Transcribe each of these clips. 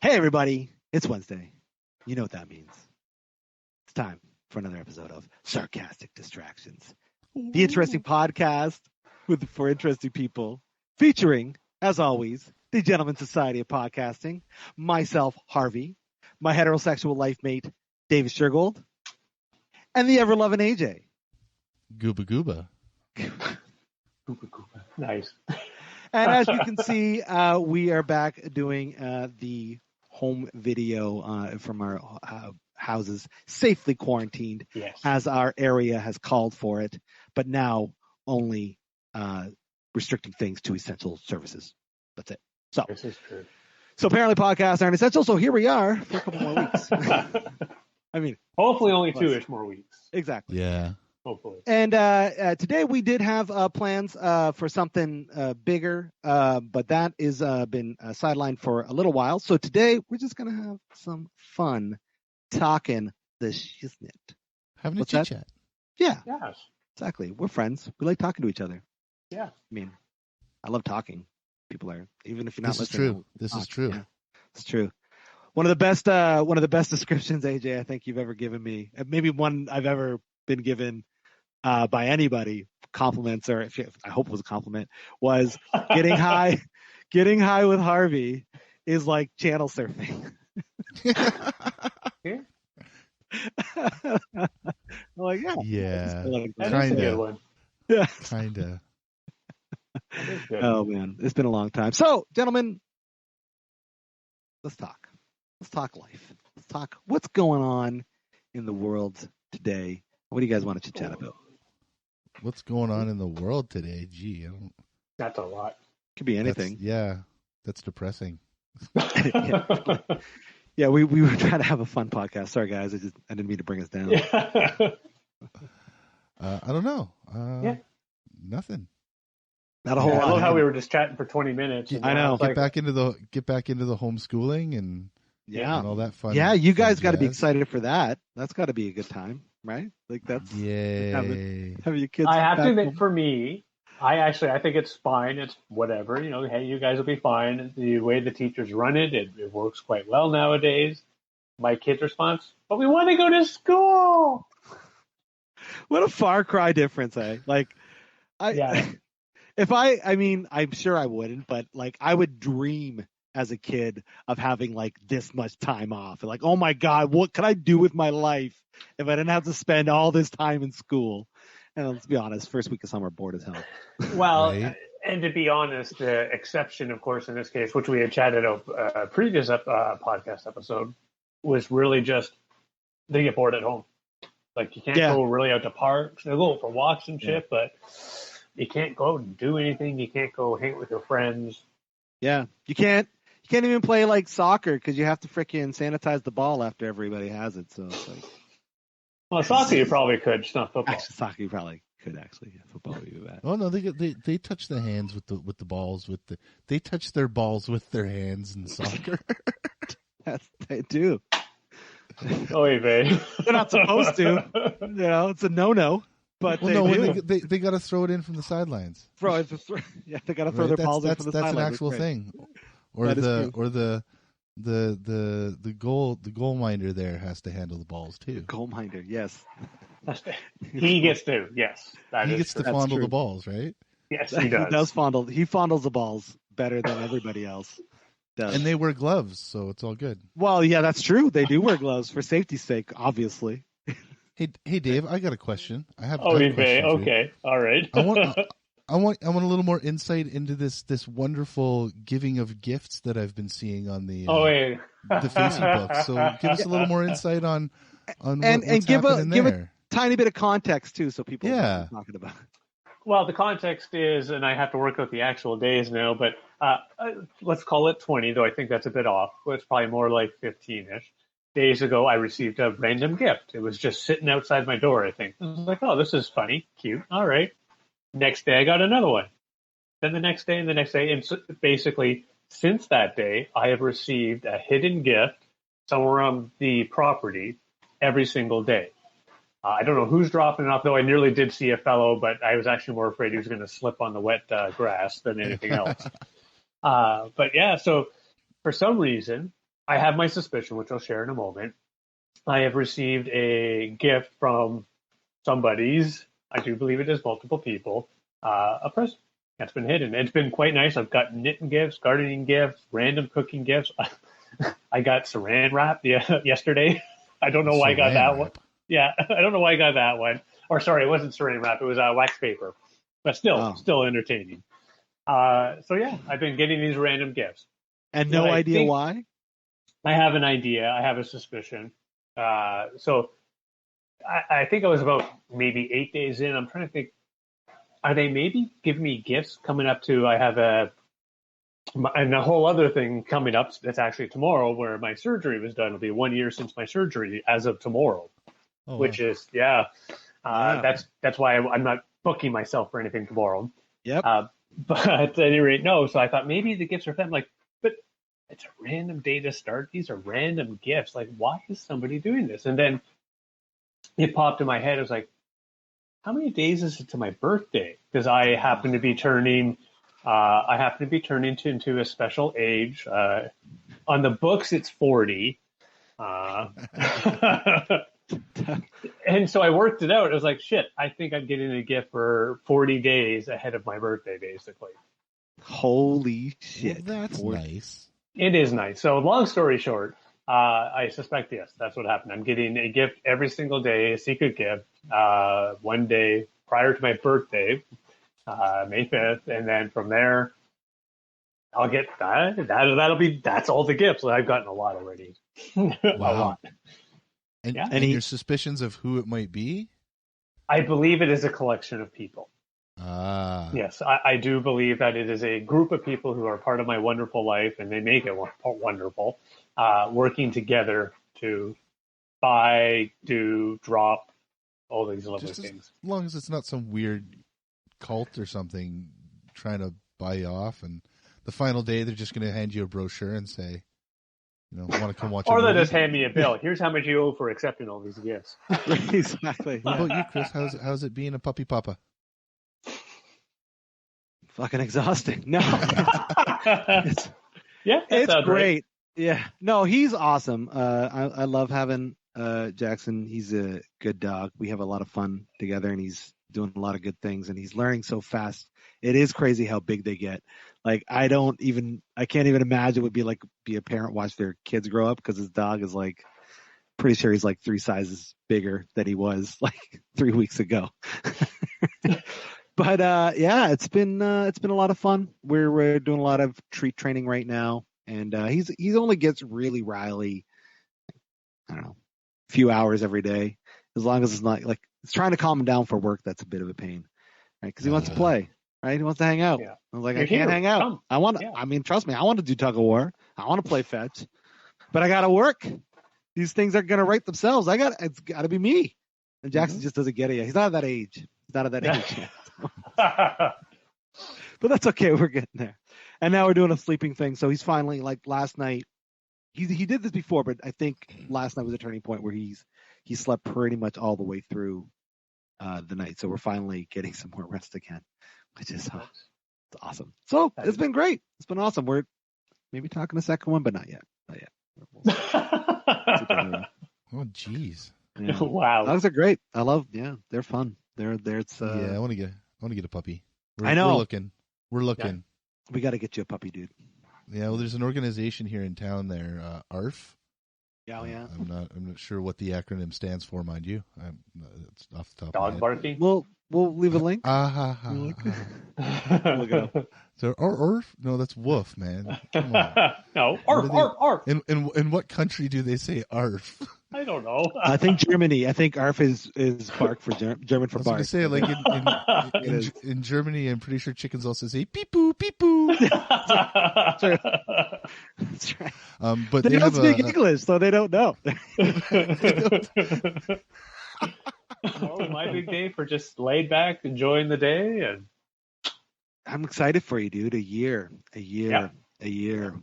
Hey, everybody. It's Wednesday. You know what that means. It's time for another episode of Sarcastic Distractions, the interesting podcast for interesting people, featuring, as always, the Gentleman Society of Podcasting, myself, Harvey, my heterosexual life mate, David Shergold, and the ever-loving AJ. Gooba Gooba. Gooba Gooba. Nice. And as you can see, we are back doing the home video from our houses, safely quarantined, Yes. as our area has called for it, but now only restricting things to essential services. That's it. So This is true. So apparently podcasts aren't essential, so here we are for a couple more weeks. I mean, Hopefully only 2-ish more weeks. exactly. Yeah. Hopefully. And today we did have plans for something bigger, but that is been sidelined for a little while. So today we're just going to have some fun talking the shiznit. Having What's a that? chit chat. Yeah, Yes. exactly. We're friends. We like talking to each other. Yeah. I mean, I love talking. People are, even if you're not This is listening. true. This talk. is true. Yeah, it's true. One of the best descriptions, AJ, I think you've ever given me, maybe one I've ever been given by anybody, compliments, or I hope it was a compliment, was getting high. Getting high with Harvey is like channel surfing. Yeah. I'm like, yeah, Yeah. That that is a Kinda. good one. yeah. Kinda. That is good. Oh man, it's been a long time. So, gentlemen, let's talk. Let's talk life. Let's talk what's going on in the world today. What do you guys want to chat about? What's going on in the world today? Gee, I don't. That's a lot. Could be anything. That's depressing. Yeah, we were trying to have a fun podcast. Sorry, guys. I didn't mean to bring us down. Yeah. I don't know. Yeah. Nothing. Not a whole I lot. love how we were just chatting for 20 minutes. and I now know. it's Get like- back into the homeschooling and Yeah. all that fun. Yeah, you guys fun got to be jazz. excited for that. That's got to be a good time, right? Like that's Yay. have your kids. I have back to admit, home. for me, I think it's fine. It's whatever. You know, hey, you guys will be fine. The way the teachers run it works quite well nowadays. My kid's response, but we want to go to school. What a far cry difference, eh? Like, Yeah. if I mean, I'm sure I wouldn't, but like, I would dream as a kid of having like this much time off. Like, oh my God, what could I do with my life if I didn't have to spend all this time in school? And let's be honest, first week of summer, bored as hell. Well, Right. and to be honest, the exception, of course, in this case, which we had chatted of previous podcast episode, was really just they get bored at home. Like you can't Yeah. go really out to parks. They'll go for walks and shit, Yeah. but you can't go and do anything. You can't go hang with your friends. Yeah, you can't even play like soccer because you have to freaking sanitize the ball after everybody has it. So it's like, Well, soccer you probably could, just not football. actually, soccer you probably could actually. Yeah, football would be bad. Oh no, they touch the hands with the balls they touch their balls with their hands in soccer. Yes, they do. Oy vey. They're not supposed to. You know, it's a no-no. But Well, they no, do. when they got to throw it in from the sidelines. Yeah, they got to throw Right? their balls in That's from the an sideline. actual That's right. thing. Or That is the goal minder there has to handle the balls too. Goal minder, yes. He gets to, yes. That He is gets to true. That's fondle true. the balls, right? Yes, he does. fondle. He fondles the balls better than everybody else does. And they wear gloves, so it's all good. well, yeah, that's true. They do wear gloves for safety's sake, obviously. Hey, Dave, I got a question. I have Oy a vey. question for you. Okay. All right. I want a little more insight into this wonderful giving of gifts that I've been seeing on the Oh, wait. the Facebook. So give us a little more insight on And what's give happening a there. tiny bit of context too, so people know what Yeah. we're talking about. Well, the context is, and I have to work out the actual days now, but let's call it 20, though I think that's a bit off. Well, it's probably more like 15-ish. Days ago, I received a random gift. It was just sitting outside my door, I think. I was like, oh, this is funny, cute, all right. Next day, I got another one. Then the next day and the next day. And so basically, since that day, I have received a hidden gift somewhere on the property every single day. I don't know who's dropping it off, though I nearly did see a fellow, but I was actually more afraid he was going to slip on the wet grass than anything else. But yeah, so for some reason, I have my suspicion, which I'll share in a moment. I have received a gift from somebody's, I do believe it is multiple people, a present that's been hidden. It's been quite nice. I've got knitting gifts, gardening gifts, random cooking gifts. I got saran wrap yesterday. I don't know why I got that one. Yeah, I don't know why I got that one. Or sorry, it wasn't saran wrap. It was wax paper. But still entertaining. So yeah, I've been getting these random gifts. And no idea why? I have an idea. I have a suspicion. So I think I was about maybe 8 days in. I'm trying to think. Are they maybe giving me gifts coming up to? I have a whole other thing coming up. That's actually tomorrow, where my surgery was done. It'll be 1 year since my surgery as of tomorrow, which is that's why I'm not booking myself for anything tomorrow. Yep. But at any rate, no. So I thought maybe the gifts are for them. Like, but it's a random day to start. These are random gifts. Like, why is somebody doing this? And then it popped in my head. I was like, how many days is it to my birthday? Because I happen to be turning into a special age. On the books, it's 40. And so I worked it out. I was like, shit, I think I'm getting a gift for 40 days ahead of my birthday, basically. Holy shit. Well, that's nice. It is nice. So long story short, I suspect, yes, that's what happened. I'm getting a gift every single day, a secret gift, 1 day prior to my birthday, May 5th. And then from there, I'll get that. That's all the gifts. I've gotten a lot already. Wow. A lot. And your suspicions of who it might be? I believe it is a collection of people. Ah. Yes, I do believe that it is a group of people who are part of my wonderful life, and they make it wonderful, working together to buy, do, drop, all these lovely things. As long as it's not some weird cult or something trying to buy you off, and the final day they're just going to hand you a brochure and say, want to come watch or they'll just hand me a bill. Here's how much you owe for accepting all these gifts. Exactly. What about you, Chris? How's it being a puppy papa? Fucking exhausting. No. It's great. Right. Yeah. No, he's awesome. I love having Jackson. He's a good dog. We have a lot of fun together, and he's doing a lot of good things, and he's learning so fast. It is crazy how big they get. Like, I can't even imagine what it would be a parent watch their kids grow up, because his dog is pretty sure he's 3 sizes bigger than he was 3 weeks ago. But it's been a lot of fun. We're doing a lot of treat training right now, and he only gets really riley, I don't know, a few hours every day. As long as it's not it's trying to calm him down for work, that's a bit of a pain, right? Because he wants to play, right? He wants to hang out. Yeah. I was like, I can't hang out. Come. I want to. Yeah. I mean, trust me, I want to do tug of war. I want to play fetch, but I got to work. These things are gonna write themselves. It's got to be me. And Jackson just doesn't get it yet. He's not at that age. He's not at that age yet. But that's okay. We're getting there. And now we're doing a sleeping thing. So he's finally, last night, he did this before, but I think last night was a turning point where he slept pretty much all the way through the night. So we're finally getting some more rest again, which is it's awesome. So it's been great. It's been awesome. We're maybe talking a second one, but not yet. Not yet. Oh, jeez. Yeah. Wow. Dogs are great. I love, they're fun. They're I want to get a puppy. I know. We're looking. Yeah. We got to get you a puppy, dude. Yeah, well, there's an organization here in town there, ARF. Yeah, yeah. I'm not sure what the acronym stands for, mind you. It's off the top Dog of my head. barking? We'll leave a link. Look it up. So ARF? No, that's woof, man. Come on. No, ARF. In what country do they say ARF? I don't know. I think Germany. I think ARF is bark for German for bark. I was going to say, in Germany, I'm pretty sure chickens also say peep-poo, peep-poo. That's right. But they don't speak English, so they don't know. Well, my big day for just laid back, enjoying the day, and I'm excited for you, dude. A year.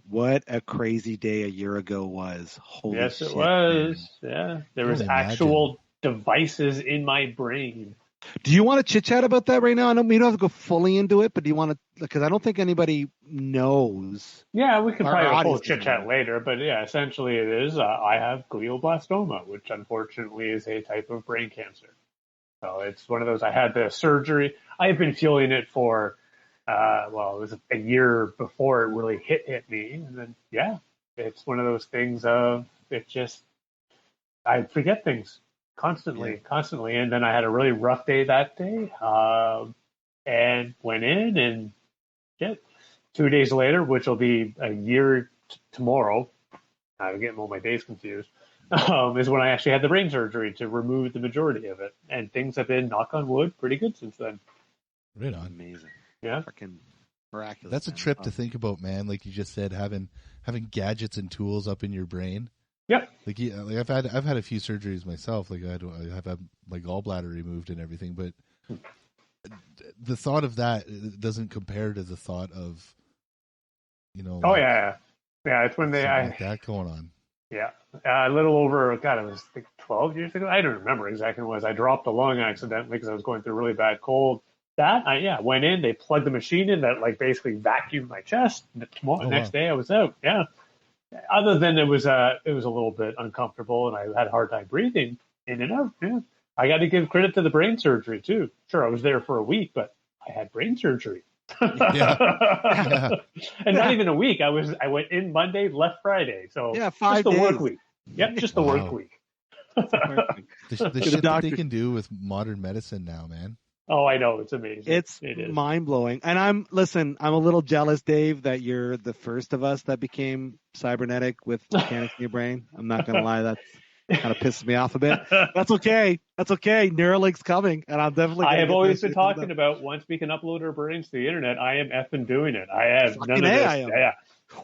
What a crazy day a year ago was. Holy yes, shit, it was. Man. Yeah, there was actual devices in my brain. Do you want to chit chat about that right now? I don't. We don't have to go fully into it, but do you want to? Because I don't think anybody knows. Yeah, we could Our probably have a full audience doesn't chit chat know. later, but yeah, essentially it is. I have glioblastoma, which unfortunately is a type of brain cancer. So it's one of those. I had the surgery. I have been feeling it for, well, it was a year before it really hit me, and then yeah, it's one of those things of it just I forget things constantly, and then I had a really rough day that day, and went in and shit. 2 days later, which will be a year tomorrow, I'm getting all my days confused, is when I actually had the brain surgery to remove the majority of it. And things have been, knock on wood, pretty good since then. Right on. Amazing. Yeah. Freaking miraculous. That's a trip to think about, man. Like you just said, having gadgets and tools up in your brain. Yep. Like, yeah, like I've had a few surgeries myself. Like I have had my gallbladder removed and everything, but the thought of that doesn't compare to the thought of, Oh yeah. It's when like that going on. Yeah, a little over. God, it was I think 12 years ago. I don't remember exactly when it was. I dropped a lung accidentally because I was going through a really bad cold. Went in. They plugged the machine in that like basically vacuumed my chest. And the next day I was out. Yeah. Other than it was a little bit uncomfortable and I had a hard time breathing in and out. Yeah. I got to give credit to the brain surgery too. Sure, I was there for a week, but I had brain surgery. Yeah. And not even a week. I went in Monday, left Friday. So 5 just the days. work week. Yep, just the work week. The shit that they doctor. can do with modern medicine now, man. Oh, I know. It's amazing. It is mind blowing. And I'm a little jealous, Dave, that you're the first of us that became cybernetic with mechanics in your brain. I'm not gonna lie, that's kind of pisses me off a bit. That's okay. Neuralink's coming, and I'm definitely. I have always been talking about once we can upload our brains to the internet. I am effing doing it. I have none of this. I am. Yeah.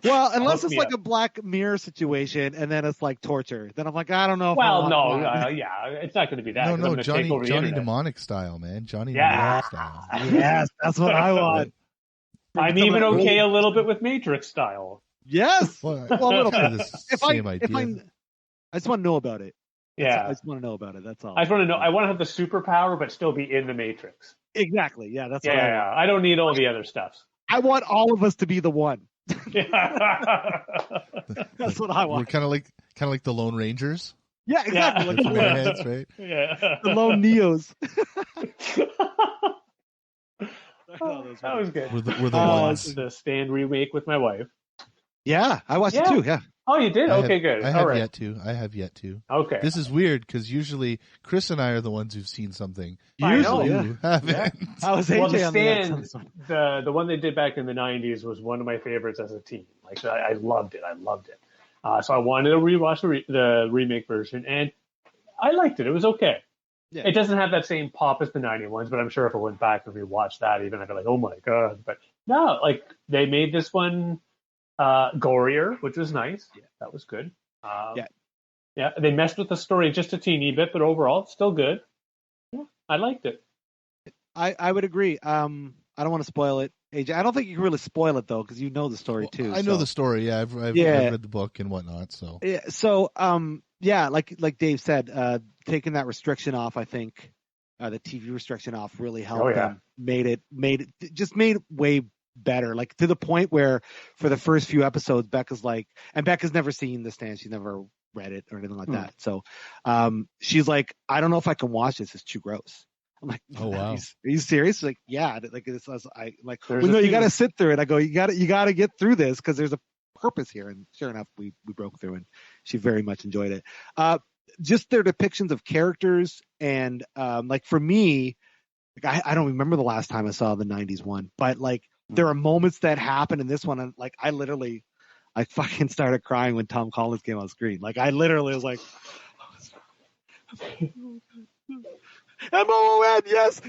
Well, unless it's like a Black Mirror situation, and then it's like torture. Then I'm like, I don't know. It's not going to be that. No, Johnny Mnemonic style, man. Johnny Mnemonic style. Yes, that's what I want. I'm even okay a little bit with Matrix style. Yes. Well, a little bit of the same idea. I just want to know about it. Yeah. I just want to know about it. That's all. I just want to know. I want to have the superpower, but still be in the Matrix. Exactly. Yeah, that's what I want. I don't need all the other stuff. I want all of us to be the one. Yeah. That's what I want. We're kind of like the Lone Rangers. Yeah, exactly. With the heads, right? Yeah. The Lone Neos. That was good. We're the ones. The Stand remake with my wife. Yeah, I watched it too. Yeah. Oh, you did? Okay, good. I have yet to. Okay. This is weird because usually Chris and I are the ones who've seen something. Usually, you haven't. Yeah. I was AJ The on Stand, the one they did back in the 90s was one of my favorites as a teen. Like I loved it. So I wanted to rewatch the remake version, and I liked it. It was okay. Yeah. It doesn't have that same pop as the 90 ones, but I'm sure if I went back and rewatched that, even I'd be like, oh my god. But no, like they made this one gorier, which was nice. Yeah, that was good. Yeah, they messed with the story just a teeny bit, but overall, it's still good. Yeah, I liked it. I would agree. I don't want to spoil it, AJ. I don't think you can really spoil it though, because you know the story too. I know the story. Yeah, I've read the book and whatnot. So like Dave said, taking that restriction off, I think the TV restriction off really helped them. Made it way better, like to the point where for the first few episodes, Becca's never seen The Stand. She's never read it or anything like that. So she's like, I don't know if I can watch this. It's too gross. I'm like, oh wow, are you serious? She's like, yeah. Like this, I like. Well, no, you got to sit through it. I go, you got to get through this because there's a purpose here. And sure enough, we broke through, and she very much enjoyed it. Just their depictions of characters and like for me, like I don't remember the last time I saw the 90s one, but like there are moments that happen in this one, and like I fucking started crying when Tom Collins came on screen. Like I literally was like, M-O-O-N, yes.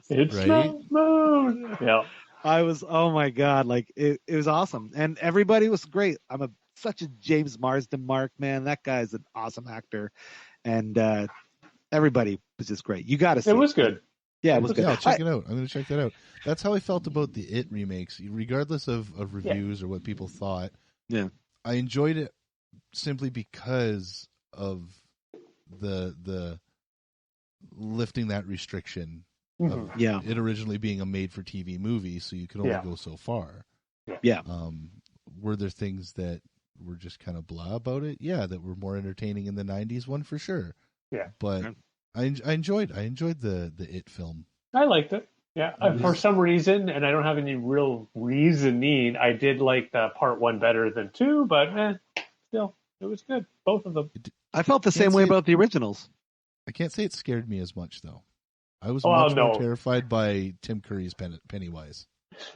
It's right. Moon. Yeah. I was, oh my god, like it was awesome, and everybody was great. I'm such a James Marsden mark, man. That guy's an awesome actor, and everybody was just great. You got to see it. It was good. Yeah, it was good. Yeah, check it out. I'm going to check that out. That's how I felt about the It remakes, regardless of reviews or what people thought. Yeah, I enjoyed it simply because of the lifting that restriction of Mhm. it originally being a made-for-TV movie, so you could only Yeah. go so far. Yeah. Were there things that were just kind of blah about it? Yeah, that were more entertaining in the 90s one for sure. Yeah. But Yeah. I enjoyed the It film. I liked it. Yeah, It for was- some reason, and I don't have any real reasoning, I did like the part 1 better than 2, but still, it was good. Both of them. I felt the Can't same way say- about the originals. I can't say it scared me as much though. I was Oh, much no. more terrified by Tim Curry's Pennywise.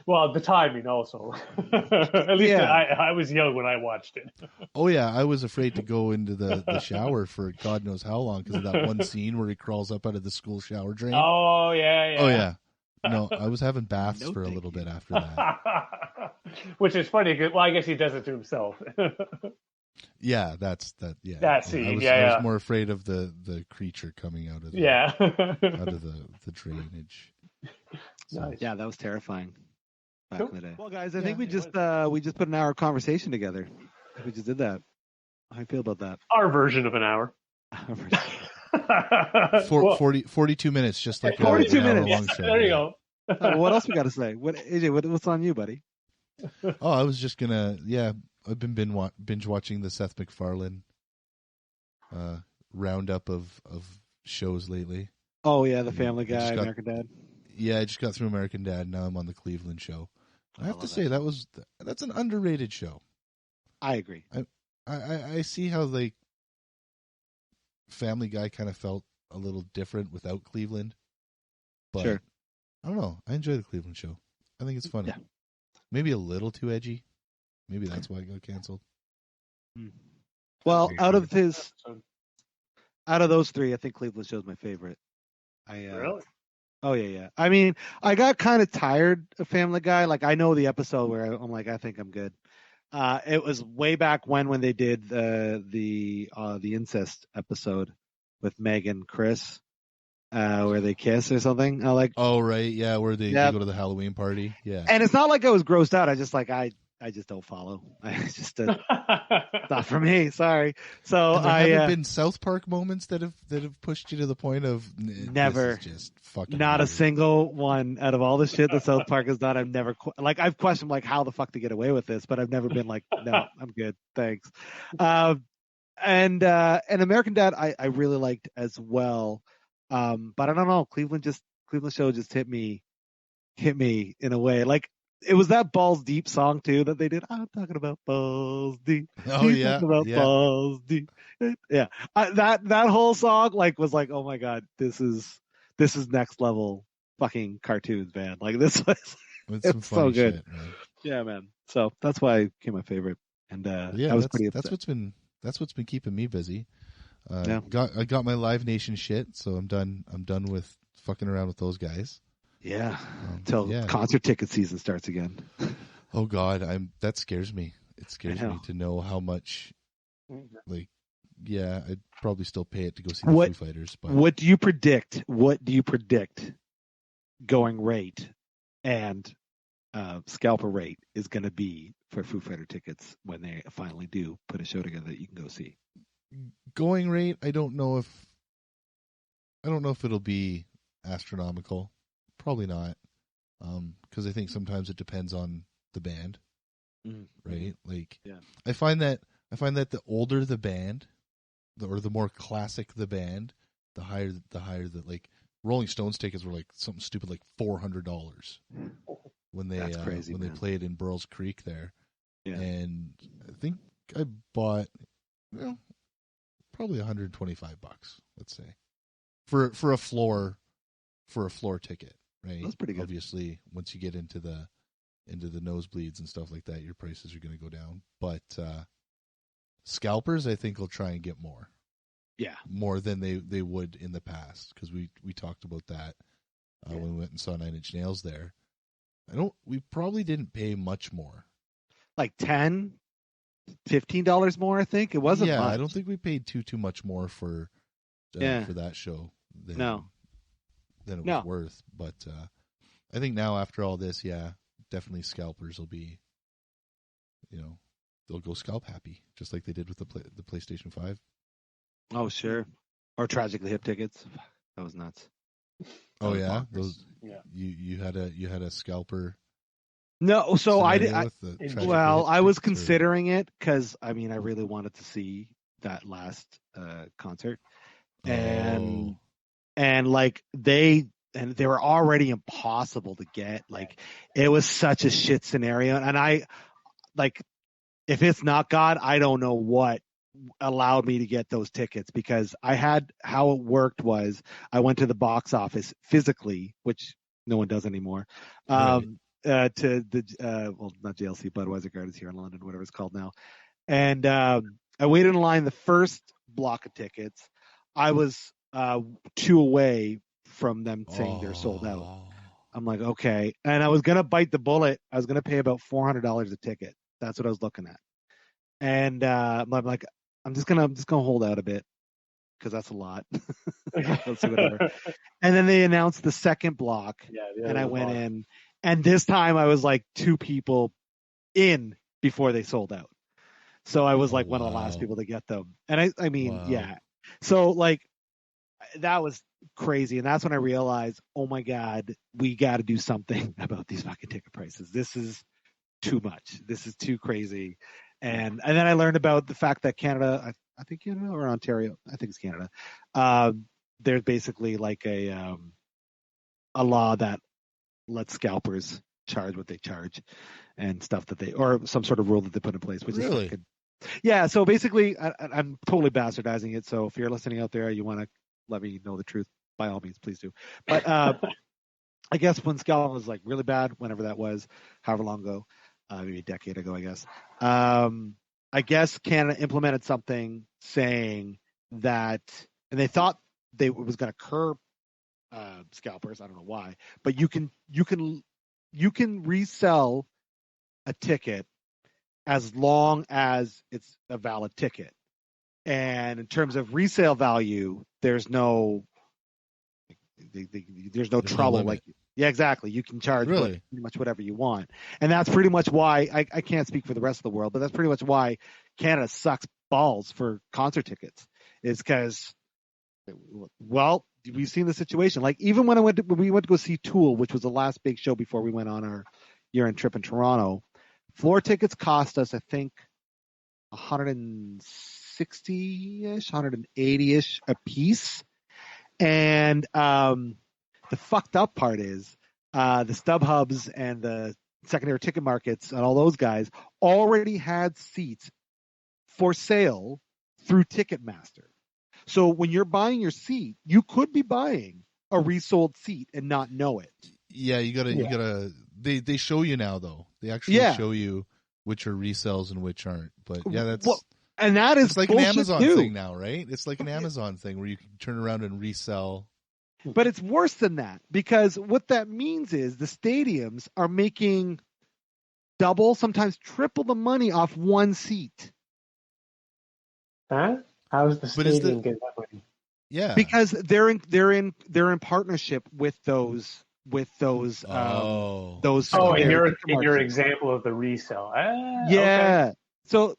Well, the timing also. At least Yeah. I was young when I watched it. Oh yeah, I was afraid to go into the shower for God knows how long because of that one scene where he crawls up out of the school shower drain. Oh, yeah. Oh yeah. No, I was having baths No, for a thank little you. bit after that. Which is funny. Well, I guess he does it to himself. Yeah, that's that. Yeah, That scene, I was yeah. more afraid of the creature coming out of Yeah. out of the drainage. So, Nice. Yeah, that was terrifying back Cool. in the day. Well, guys, I Yeah, think we it just put an hour of conversation together. We just did that. How do you feel about that? Our version of an hour. For 42 minutes, just like 42 an hour minutes. long Yes, show. there you yeah. go. What else we got to say? What AJ? What's on you, buddy? Oh, I was just gonna. Yeah, I've been binge watching the Seth MacFarlane roundup of shows lately. Oh yeah, the Family I just Guy, got- American Dad. Yeah, I just got through American Dad. Now I'm on the Cleveland show. I have to love say that's an underrated show. I agree. I see how like Family Guy kind of felt a little different without Cleveland, but Sure. I don't know. I enjoy the Cleveland show. I think it's funny. Yeah. Maybe a little too edgy. Maybe that's why it got canceled. Well, out of those three, I think Cleveland Show's my favorite. Really? Oh yeah. I mean, I got kind of tired of Family Guy. Like I know the episode where I'm like, I think I'm good. It was way back when they did the incest episode with Meg and Chris, where they kiss or something. I like, Oh right, yeah, where they Yeah. go to the Halloween party. Yeah. and it's not like I was grossed out. I just like I just don't follow. I just not for me. Sorry. So And there I haven't been South Park moments that have pushed you to the point of Never. This is just fucking not a weird. single one out of all the shit that South Park has done. I've never I've questioned like how the fuck to get away with this, but I've never been like, no, I'm good, thanks. And American Dad, I really liked as well. But I don't know, Cleveland Show just hit me in a way. Like it was that Balls Deep song too that they did. I'm talking about balls deep. Oh He's yeah, talking about yeah. balls deep. Yeah, that whole song was like, oh my god, this is next level fucking cartoons, man. Like this was, It's some it's so funny good. shit, man. yeah, man. So that's why it became my favorite. And Yeah, I was that's pretty that's upset. what's been keeping me busy. Yeah. I got my Live Nation shit, so I'm done with fucking around with those guys. Yeah, until yeah. concert ticket season starts again. Oh God, that scares me. It scares I know. me to know how much. Like, yeah, I'd probably still pay it to go see the What- Foo Fighters, but What do you predict? Going rate and scalper rate is going to be for Foo Fighter tickets when they finally do put a show together that you can go see? going rate, I don't know if it'll be astronomical. Probably not, because I think sometimes it depends on the band, right? Like, Yeah. I find that the older the band, or the more classic the band, the higher the like. Rolling Stones tickets were like something stupid like $400 when they That's crazy, when they man. played in Burl's Creek there, Yeah. and I think I bought probably $125, let's say, for a floor ticket, right? That's pretty good. Obviously, once you get into the nosebleeds and stuff like that, your prices are going to go down. But scalpers, I think, will try and get more. Yeah. More than they would in the past, because we talked about that when we went and saw Nine Inch Nails there. We probably didn't pay much more. Like $10, $15 more, I think. It wasn't much. I don't think we paid too much more for that show than No. than it No. was worth. But I think now after all this, definitely scalpers will be, they'll go scalp happy, just like they did with the PlayStation 5. Oh, sure. Or Tragically Hip tickets. That was nuts. Oh was yeah, bonkers. those. Yeah. You had a scalper. No, so I did. scenario with the tragic Well, hit I was tickets, or- considering it because I really wanted to see that last concert, and Oh. like they were already impossible to get. Like it was such a shit scenario, and I like if it's not God, I don't know what allowed me to get those tickets, because I had, how it worked was I went to the box office physically, which no one does anymore. To the well, not JLC, Budweiser Gardens here in London, whatever it's called now. And I waited in line the first block of tickets. I was 2 away from them saying they're sold out. I'm like, okay. And I was going to bite the bullet. I was going to pay about $400 a ticket. That's what I was looking at. And I'm like, I'm just gonna hold out a bit because that's a lot. Let's see whatever. And then they announced the second block, and I went in. And this time I was like 2 people in before they sold out. So I was like one of the last people to get them. And I mean, yeah. So like that was crazy. And that's when I realized, oh my God, we got to do something about these fucking ticket prices. This is too much. This is too crazy. And then I learned about the fact that Canada, I think Canada or Ontario, I think it's Canada. There's basically like a law that lets scalpers charge what they charge and stuff that they, or some sort of rule that they put in place, which really? is fucking, yeah. So basically, I'm totally bastardizing it. So if you're listening out there, you want to let me know the truth, by all means, please do. But I guess when scalping was like really bad, whenever that was, however long ago, maybe a decade ago, I guess. I guess Canada implemented something saying that, and they thought it was going to curb scalpers. I don't know why, but you can resell a ticket as long as it's a valid ticket. And in terms of resale value, there's no trouble. Like, yeah, exactly. You can charge pretty much whatever you want. And that's pretty much why I can't speak for the rest of the world, but that's pretty much why Canada sucks balls for concert tickets, is because, well, we've seen the situation. Like even when we went to go see Tool, which was the last big show before we went on our year-end trip in Toronto, floor tickets cost us, I think, 160-ish, 180-ish a piece. And the fucked up part is the StubHubs and the secondary ticket markets and all those guys already had seats for sale through Ticketmaster. So when you're buying your seat, you could be buying a resold seat and not know it. Yeah, you gotta. They show you now though. They actually show you which are resells and which aren't. But yeah, that's. Well, and that is, it's like an Amazon too. thing now, right? It's like an Amazon thing where you can turn around and resell. But it's worse than that, because what that means is the stadiums are making double, sometimes triple the money off one seat. Huh? How is the stadium getting that money? Yeah, because they're in partnership with those. Oh, in your example of the resale. Yeah. Okay. So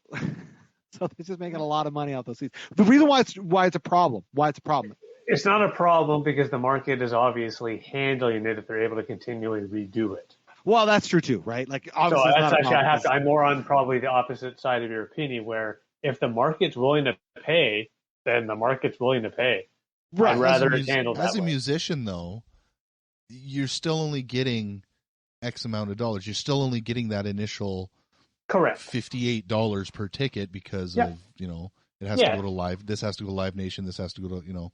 they're just making a lot of money off those seats. The reason why it's a problem. It's not a problem because the market is obviously handling it if they're able to continually redo it. Well, that's true too, right? Like, obviously, so that's actually I'm more on probably the opposite side of your opinion, where if the market's willing to pay, then the market's willing to pay. Right. I'd rather it handle that as a way. musician, though, you're still only getting X amount of dollars. You're still only getting that initial correct $58 per ticket because of it has to go to Live. This has to go to Live Nation. This has to go to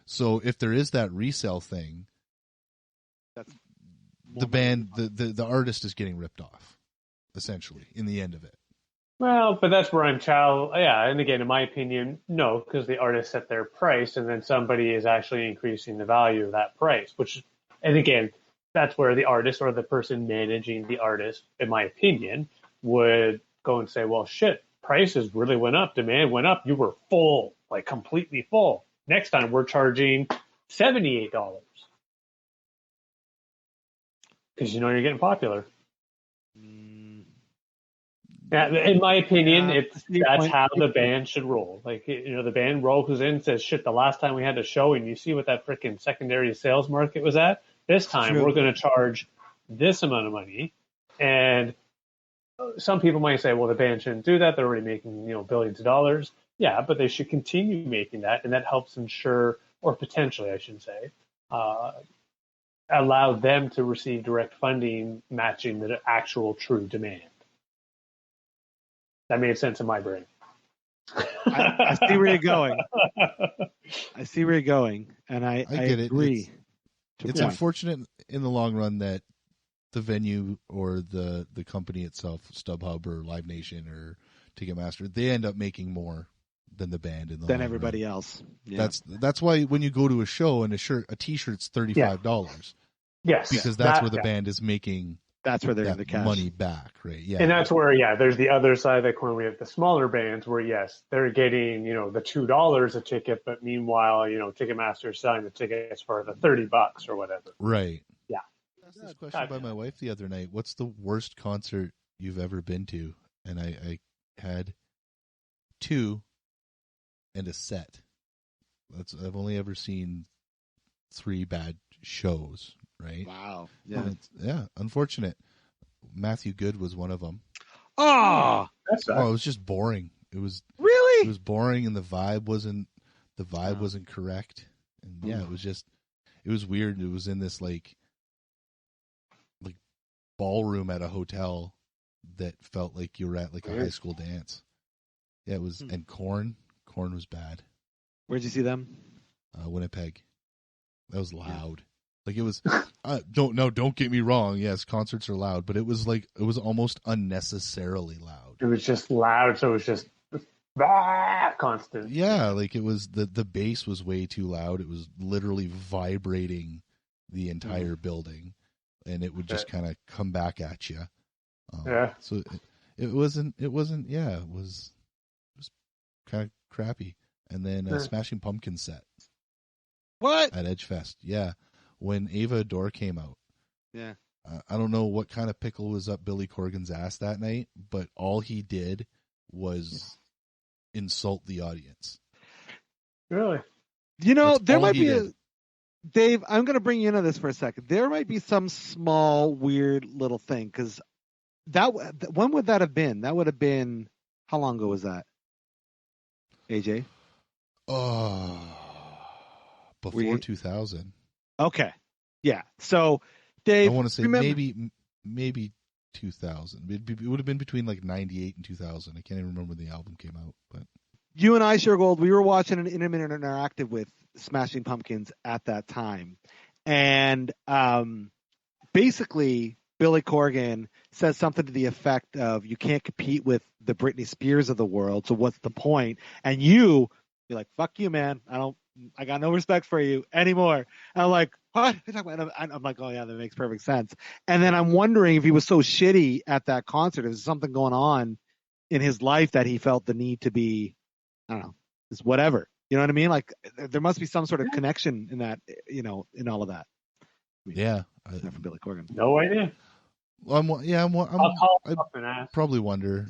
So if there is that resale thing, that's the band, the artist is getting ripped off, essentially, in the end of it. Well, but that's where I'm and again, in my opinion, no, because the artist set their price, and then somebody is actually increasing the value of that price. And again, that's where the artist or the person managing the artist, in my opinion, would go and say, "Well, shit, prices really went up, demand went up. You were full, like completely full. Next time, we're charging $78 because you're getting popular." Yeah, in my opinion, Yeah, that's how the band should roll. Like, the band rolls in and says, "Shit, the last time we had a show, and you see what that freaking secondary sales market was at. This time, True. we're going to charge this amount of money." And some people might say, "Well, the band shouldn't do that. They're already making billions of dollars." Yeah, but they should continue making that, and that helps ensure, or potentially, I should say, allow them to receive direct funding matching the actual true demand. That made sense in my brain. I see where you're going. I see where you're going, and I get agree. It's unfortunate in the long run that the venue or the company itself, StubHub or Live Nation or Ticketmaster, they end up making more than the band in the than long everybody run. else. Yeah. That's why when you go to a show and a t-shirt's $35. Yes, because that's where the band is making. That's where they're going to cash money back, right? Yeah, and that's where there's the other side of the coin. We have the smaller bands where yes, they're getting the $2 a ticket, but meanwhile Ticketmaster is selling the tickets for the $30 or whatever. Right. Yeah. I asked this question by my wife the other night. What's the worst concert you've ever been to? And I had 2 and a set. I've only ever seen 3 bad shows. Right. Wow. Yeah. Unfortunate. Matthew Good was one of them. Oh, that's it was just boring. It was boring, and the vibe wasn't correct. And it was weird. It was in this like ballroom at a hotel that felt like you were at like a high school dance. Yeah, it was. And Korn was bad. Where'd you see them? Winnipeg. That was loud. Like it was, don't get me wrong. Yes, concerts are loud, but it was almost unnecessarily loud. It was just loud, so it was just constant. Yeah, like it was the bass was way too loud. It was literally vibrating the entire building, and it would just kind of come back at you. So it wasn't. Yeah, it was kind of crappy. And then Smashing Pumpkins set. What? At Edgefest, yeah. When Ava Adore came out. Yeah. I don't know what kind of pickle was up Billy Corgan's ass that night, but all he did was insult the audience. Really? There might be Dave, I'm going to bring you into this for a second. There might be some small, weird little thing, because when would that have been? That would have been, how long ago was that? AJ? Before 2000. Okay. Yeah. So, Dave, I want to say maybe 2000. It would have been between like 98 and 2000. I can't even remember when the album came out. But you and I, Shergold, we were watching an Intermittent Interactive with Smashing Pumpkins at that time. And basically, Billy Corgan says something to the effect of, you can't compete with the Britney Spears of the world, so what's the point? And you're like, fuck you, man. I got no respect for you anymore. And I'm like, what? I'm like, oh yeah, that makes perfect sense. And then I'm wondering if he was so shitty at that concert, if there's something going on in his life that he felt the need to be, I don't know, just whatever. You know what I mean? Like there must be some sort of connection in that, in all of that. Not for Billy Corgan. No idea. I probably wonder.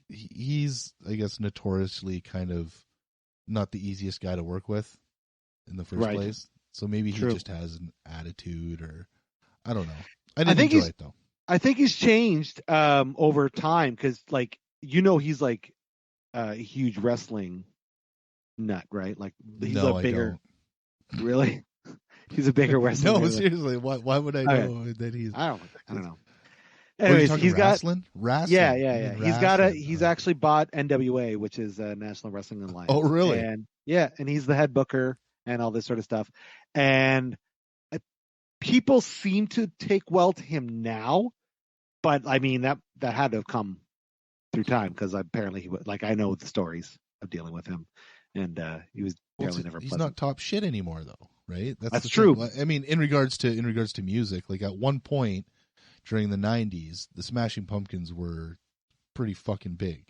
He's, I guess, notoriously kind of not the easiest guy to work with in the first place. So maybe he just has an attitude, or I don't know. I didn't enjoy it though. I think he's changed over time, because he's like a huge wrestling nut, right? Like he's a bigger. Really? He's a bigger wrestler. No, seriously. Why would I know that he's? I don't know. Anyways, he's got wrestling. Yeah. He's actually bought NWA, which is National Wrestling Alliance. Oh, really? And he's the head booker and all this sort of stuff. And people seem to take well to him now, but I mean that had to have come through time, because apparently I know the stories of dealing with him, and he was barely never. He's pleasant. not top shit anymore, though, right? That's true. I mean, in regards to music, like at one point during the 90s, the Smashing Pumpkins were pretty fucking big.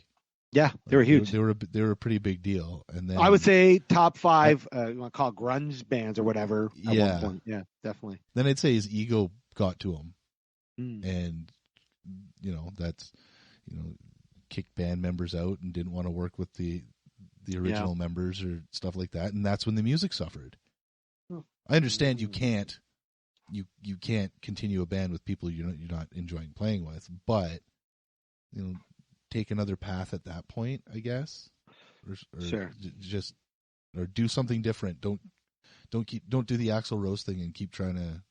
Yeah, they were huge. They were a pretty big deal. And then I would say top 5, you want to call it grunge bands or whatever. At one point. Yeah, definitely. Then I'd say his ego got to him, and kicked band members out and didn't want to work with the original members or stuff like that, and that's when the music suffered. I understand you can't continue a band with people you're not enjoying playing with, but take another path at that point, I guess, or sure, or do something different. Don't do the Axl Rose thing and keep trying to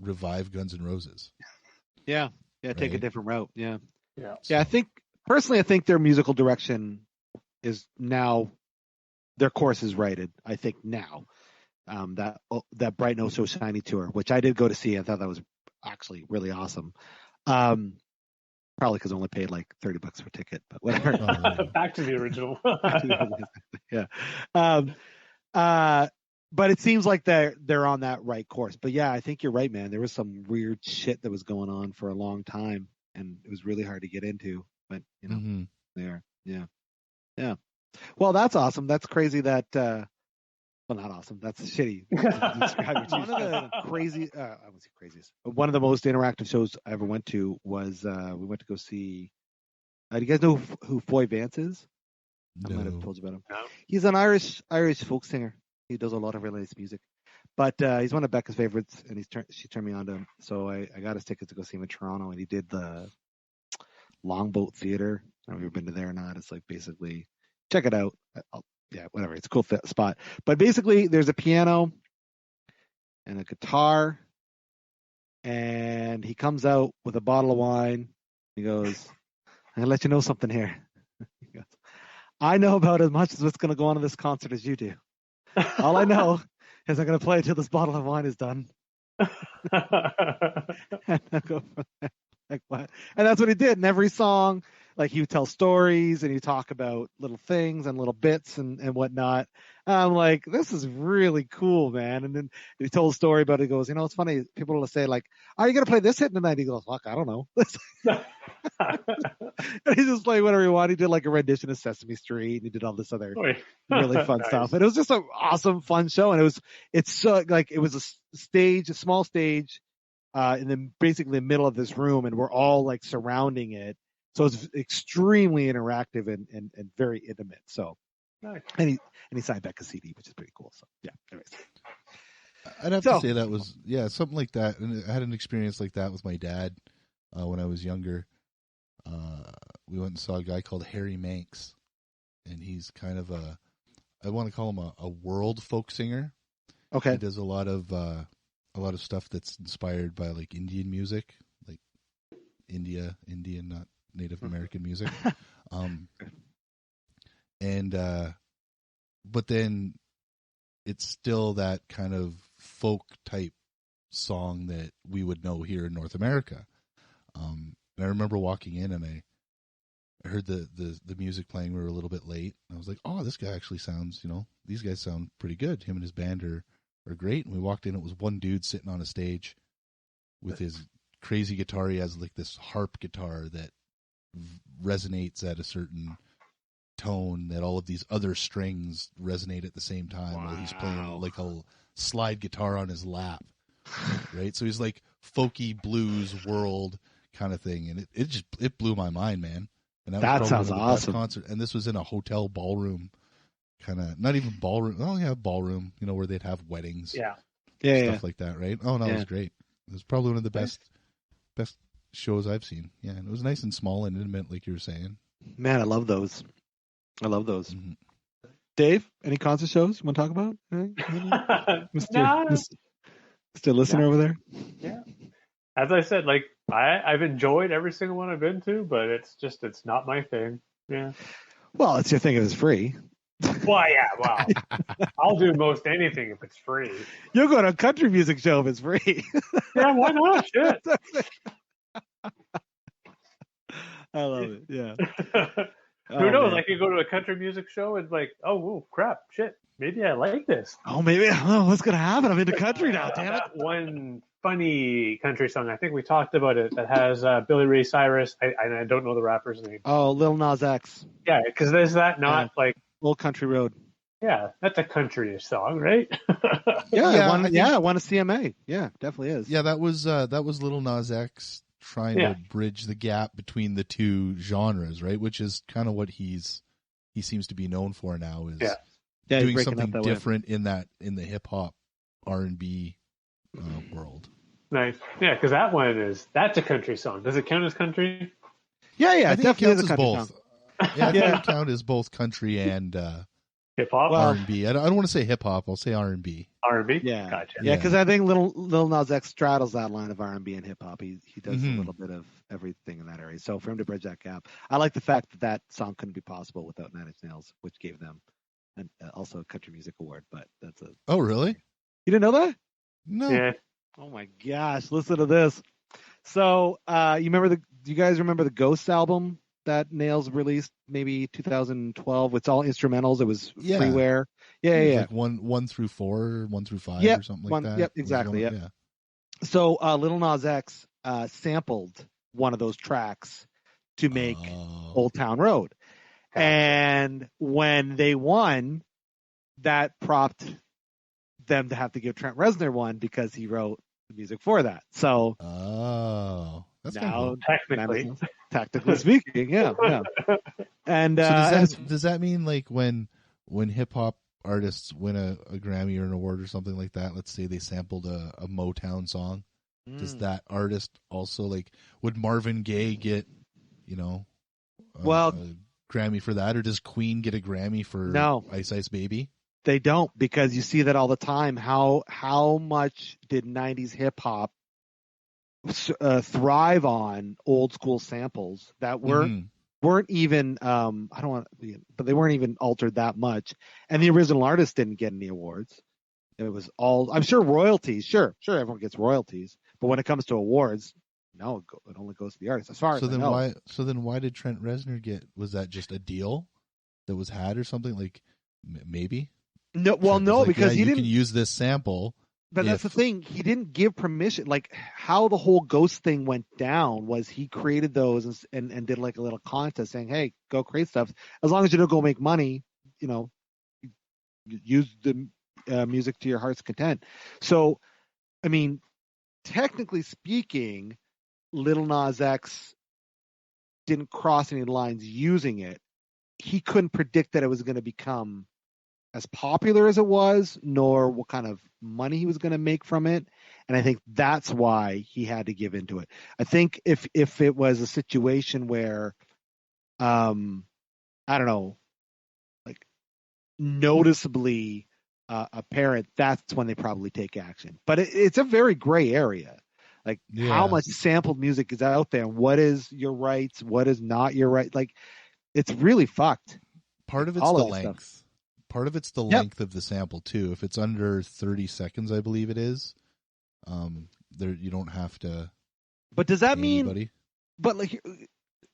revive Guns N' Roses. Yeah, right? Take a different route. Yeah. So. I think their musical direction is now, their course is righted. I think now, that Bright No So Shiny tour, which I did go to see, I thought that was actually really awesome. Probably because I only paid like $30 per ticket, but whatever. Back to the original. Yeah. But it seems like they're on that right course. But yeah, I think you're right, man. There was some weird shit that was going on for a long time, and it was really hard to get into. But there, yeah. Well, that's awesome. That's crazy. That well, not awesome. That's shitty. One of the crazy, I wouldn't say craziest, but one of the most interactive shows I ever went to was we went to go see. Do you guys know who Foy Vance is? No. I might have told you about him. No. He's an Irish folk singer. He does a lot of really nice music, but he's one of Becca's favorites, and she turned me on to him. So I got his tickets to go see him in Toronto, and he did the Longboat Theater. I don't know if you've been to there or not. It's like basically, check it out. Whatever. It's a cool spot. But basically, there's a piano and a guitar, and he comes out with a bottle of wine. He goes, "I'm gonna let you know something here." He goes, "I know about as much as what's gonna go on in this concert as you do. All I know is I'm gonna play until this bottle of wine is done." And I go from there, like, what? And that's what he did in every song. Like, he would tell stories and he'd talk about little things and little bits and whatnot. And I'm like, this is really cool, man. And then he told a story about it. He goes, it's funny. People will say, like, "Are you going to play this hit tonight?" He goes, "Fuck, I don't know." And he's just like, whatever he wanted. He did like a rendition of Sesame Street, and he did all this other really fun Nice. stuff. And it was just an awesome, fun show. And it's so, like, it was a small stage in basically the middle of this room, and we're all like surrounding it. So it's extremely interactive and very intimate. So, nice. and he signed Becca's CD, which is pretty cool. So yeah, anyways. I'd have to say that was something like that. And I had an experience like that with my dad when I was younger. We went and saw a guy called Harry Manx, and he's kind of I want to call him a world folk singer. Okay, he does a lot of stuff that's inspired by like Indian music, like Indian, not Native American music. But then it's still that kind of folk type song that we would know here in North America. And I remember walking in and I heard the music playing. We were a little bit late. I was like, "Oh, this guy actually sounds, these guys sound pretty good. Him and his band are great." And we walked in, it was one dude sitting on a stage with his crazy guitar. He has like this harp guitar that resonates at a certain tone that all of these other strings resonate at the same time. While he's playing like a slide guitar on his lap, right? So he's like folky blues world kind of thing, and it blew my mind, man. And that sounds awesome. Concert, and this was in a hotel ballroom, kind of not even ballroom. Oh yeah, ballroom. Where they'd have weddings, stuff like that, right? Oh no, it was great. It was probably one of the best shows I've seen. Yeah, and it was nice and small and intimate, like you were saying. Man, I love those. Mm-hmm. Dave, any concert shows you want to talk about? Mr. Listener over there? Yeah. As I said, like, I've enjoyed every single one I've been to, but it's not my thing. Yeah. Well, it's your thing if it's free. Well, yeah, well, I'll do most anything if it's free. You'll go to a country music show if it's free. Yeah, why not? Shit. I love it. Yeah. Who knows? Man. I could go to a country music show and like, oh, crap, shit. Maybe I like this. Oh, maybe. Oh, what's going to happen? I'm into country now, damn it. That one funny country song, I think we talked about it, that has Billy Ray Cyrus. I don't know the rapper's name. Oh, Lil Nas X. Yeah, because there's that not like... Old Country Road. Yeah, that's a country song, right? It won a CMA. Yeah, definitely is. Yeah, that was Lil Nas X trying to bridge the gap between the two genres, right? Which is kind of what he seems to be known for now, is doing something different in the hip hop R&B world. Nice. Yeah, because that's a country song. Does it count as country? Yeah, I think definitely it counts is a as country both. song. Yeah, I think it count as both country and hip hop, R&B. I don't want to say hip hop. I'll say R&B. R&B. Yeah, Gotcha. Yeah, because I think Lil Nas X straddles that line of R&B and hip hop. He does a little bit of everything in that area. So for him to bridge that gap, I like the fact that song couldn't be possible without Nine Inch Nails, which gave them also a country music award. But that's a. Oh, really? You didn't know that? No. Yeah. Oh my gosh! Listen to this. So do you guys remember the Ghosts album that Nails released maybe 2012? It's all instrumentals. It was freeware. Yeah. Like 1 through 4, or 1 through 5, or something like that. Yep, exactly. Yeah. So Lil Nas X sampled one of those tracks to make Old Town Road. And when they won, that prompted them to have to give Trent Reznor one because he wrote the music for that. So that's now cool. technically speaking, yeah. And so does that mean like when hip hop artists win a Grammy or an award or something like that, let's say they sampled a Motown song, does that artist also, like, would Marvin Gaye get, a Grammy for that, or does Queen get a Grammy for Ice Ice Baby? They don't, because you see that all the time. How much did 90s hip hop thrive on old school samples that weren't even but they weren't even altered that much, and the original artist didn't get any awards. It was all, I'm sure, royalties. Sure, everyone gets royalties, but when it comes to awards, no, it only goes to the artist. As far as I know. So then why did Trent Reznor get? Was that just a deal that was had or something? Like maybe. No, well, no, like, because he didn't. You can use this sample. But that's the thing. He didn't give permission. Like, how the whole Ghost thing went down was he created those and did like a little contest saying, "Hey, go create stuff. As long as you don't go make money, use the music to your heart's content." So, I mean, technically speaking, Lil Nas X didn't cross any lines using it. He couldn't predict that it was going to become as popular as it was, nor what kind of money he was going to make from it. And I think that's why he had to give into it. I think if it was a situation where, I don't know, like noticeably apparent, that's when they probably take action. But it's a very gray area. Like how much sampled music is out there, and what is your rights, what is not your right. Like it's really fucked. Part of it's the length. Part of it's the length of the sample too. If it's under 30 seconds, I believe it is, there you don't have to. But does that mean? Anybody. But like,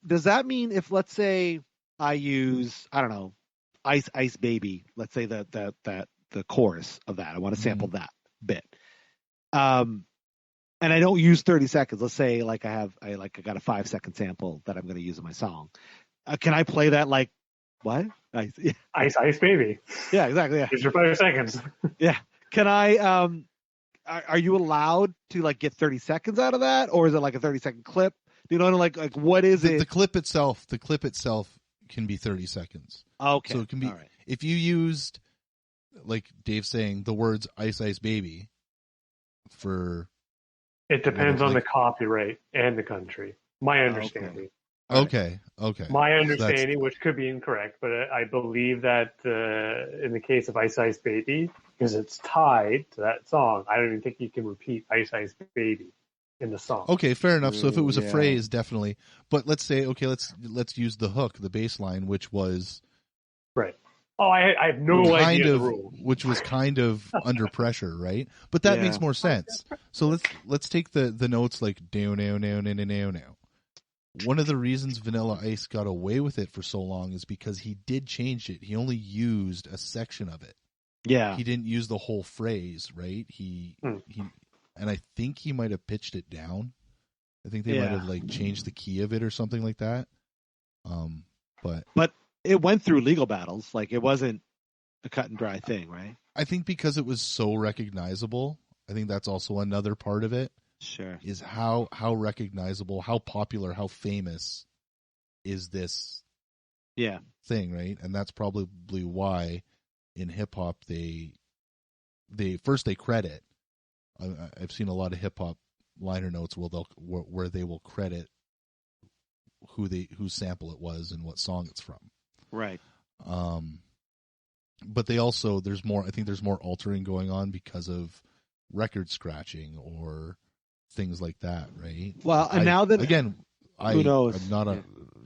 does that mean if, let's say, I use, I don't know, Ice Ice Baby, let's say that the chorus of that, I want to sample that bit, and I don't use 30 seconds. Let's say like I got a 5-second sample that I'm going to use in my song. Can I play that like? What? Ice Ice Baby. Yeah, exactly. Yeah. Here's your 5 seconds. Yeah. Can I? Are you allowed to like get 30 seconds out of that, or is it like a 30-second clip? Do you know, like what is it? The clip itself can be 30 seconds. Okay. So it can be if you used, like Dave's saying, the words Ice Ice Baby for. It depends on the copyright and the country. My understanding. Okay. My understanding, which could be incorrect, but I believe that in the case of Ice Ice Baby, because it's tied to that song, I don't even think you can repeat Ice Ice Baby in the song. Okay, fair enough. So if it was a phrase, definitely. But let's say, let's use the hook, the bass line, which was right. Oh, I have no idea the rule. Which was kind of under pressure, right? But that makes more sense. So let's take the notes like down. One of the reasons Vanilla Ice got away with it for so long is because he did change it. He only used a section of it. Yeah. He didn't use the whole phrase, right? He and I think he might have pitched it down. I think they might have like changed the key of it or something like that. But it went through legal battles. Like it wasn't a cut and dry thing, right? I think because it was so recognizable, I think that's also another part of it. Sure. is how recognizable, how popular, how famous is this Yeah. thing, right? And that's probably why in hip hop they first they credit. I've seen a lot of hip hop liner notes where they will credit whose sample it was and what song it's from. Right. But they also there's more altering going on because of record scratching or things like that, right? Well, and now that who knows? I'm not a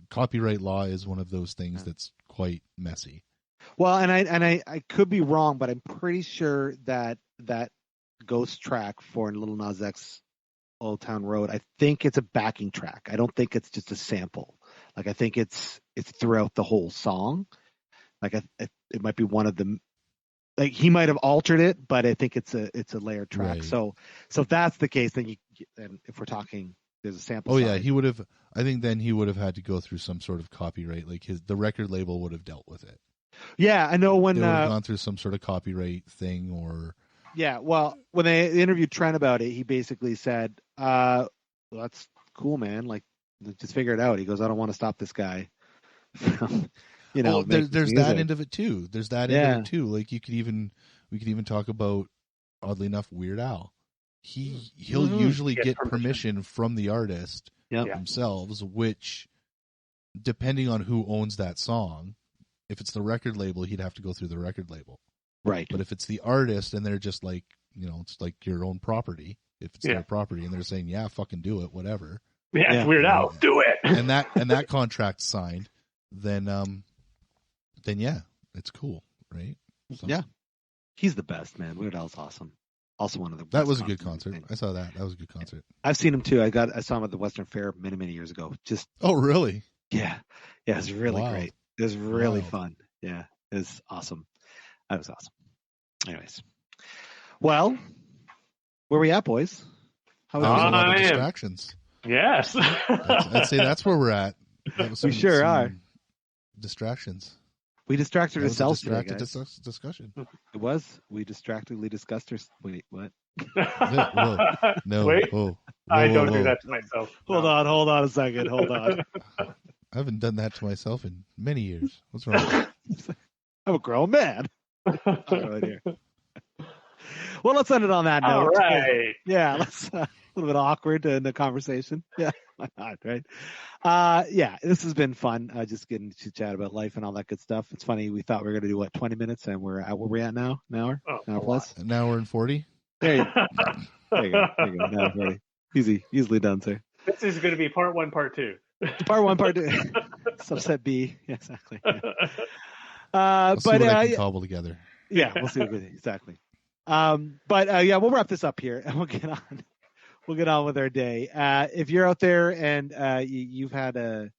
copyright law is one of those things that's quite messy. Well, and I could be wrong, but I'm pretty sure that Ghost track for Little Nas X Old Town Road, I think it's a backing track. I don't think it's just a sample. Like I think it's throughout the whole song. Like it might be one of them. Like he might have altered it, but I think it's a layered track. Right. So if that's the case, then then if we're talking, there's a sample. Oh side. yeah, he would have. I think then he would have had to go through some sort of copyright. Like the record label would have dealt with it. Yeah, I know when they would have gone through some sort of copyright thing or. Yeah, well, when they interviewed Trent about it, he basically said, well, that's cool, man. Like, just figure it out. He goes, I don't want to stop this guy from, there's that end of it too. There's that end of it too. Like we could even talk about, oddly enough, Weird Al. He'll usually get permission from the artist themselves, which, depending on who owns that song, if it's the record label, he'd have to go through the record label. Right. But if it's the artist and they're just like, it's like your own property, if it's their property and they're saying, yeah, fucking do it, whatever. Yeah, it's Weird Al, do it. And that contract's signed, then yeah, it's cool, right? So. Yeah. He's the best, man. Weird Al's awesome. Also one of the best. That was a good concert. I saw that. That was a good concert. I've seen him too. I saw him at the Western Fair many, many years ago. Oh, really? Yeah. Yeah, it was really great. It was really fun. Yeah. It was awesome. That was awesome. Anyways. Well, where we at, boys? How was a lot of distractions? Yes. I'd say that's where we're at. We sure are. Distractions. We distracted ourselves today, guys. Discussion. It was. We distractedly discussed our... Wait, what? Whoa. No. Wait. Whoa. I don't do that to myself. Hold on a second. Hold on. I haven't done that to myself in many years. What's wrong? I'm a grown man. Right here. Well, let's end it on that note. All right. Yeah, let's a little bit awkward in the conversation. Yeah, why not, right? Yeah, this has been fun. Just getting to chat about life and all that good stuff. It's funny. We thought we were going to do 20 minutes, and we're at where we're at now. An hour, an hour plus. An hour and 40. There you go. There you go. An hour 40. Easily done, sir. This is going to be part 1, part 2. Part 1, part 2. Subset B. Yeah, exactly. Yeah. But see what I can cobble together. Yeah, we'll see exactly. Yeah, we'll wrap this up here and we'll get on. We'll get on with our day. If you're out there and you've had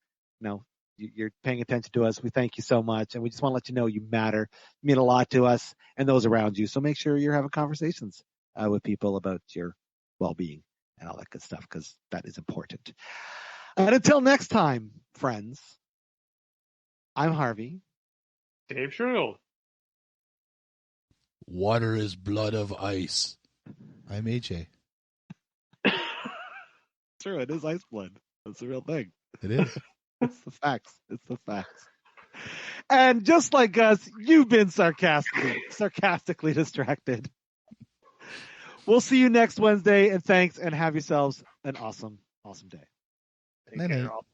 you're paying attention to us, we thank you so much, and we just want to let you know you matter. You mean a lot to us and those around you. So make sure you're having conversations with people about your well-being and all that good stuff, because that is important. And until next time, friends, I'm Harvey. Dave Shergold. Water is blood of ice. I'm AJ. True, it is ice blood. That's the real thing. It is. It's the facts. And just like us, you've been sarcastically distracted. We'll see you next Wednesday, and thanks, and have yourselves an awesome day. Take care, all.